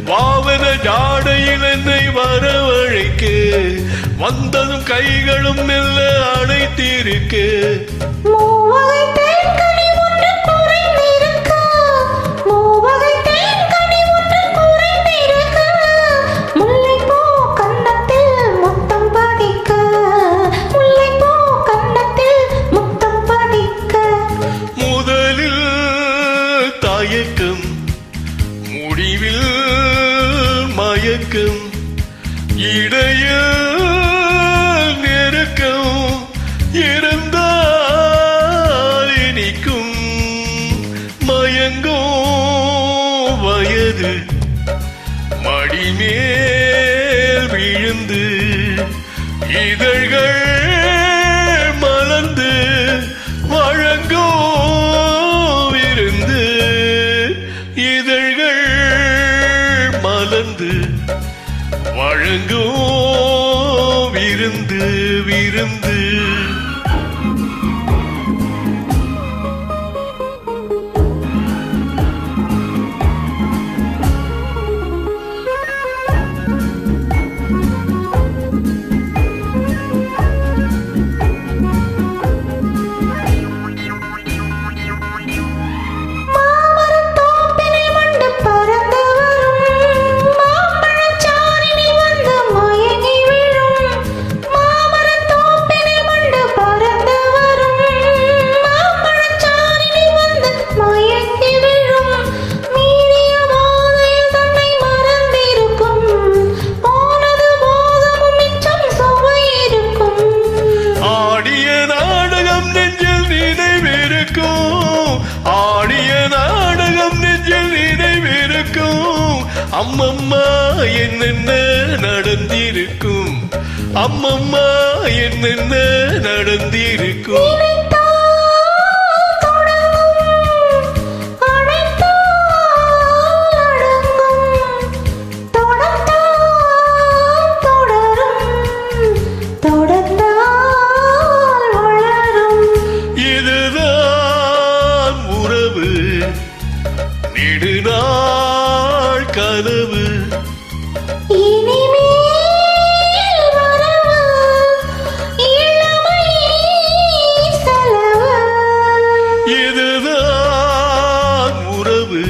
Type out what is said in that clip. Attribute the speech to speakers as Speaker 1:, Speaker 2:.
Speaker 1: வாவன ஜாடையில் என்னை வரவழைக்க வந்ததும் கைகளும் மெல்ல அணைத்திருக்க தயக்கம் முடிவில் மயக்கம் இடையில் நெருக்கம் இருந்தால் இனிக்கும் மயங்கும் வயது மடிமேல் விழுந்து இதழ்கள் மலர்ந்து வழங்கோ விருந்து இதழ்கள் மலர்ந்து வழங்கோ விருந்து விருந்து ஆடிய நாடகம் நெஞ்சில் நினைவிருக்கும் அம்மம்மா என்னென்ன நடந்திருக்கும் அம்மம்மா என்னென்ன நடந்திருக்கும் நெடுநாள் கனவு இதுதான் உறவு.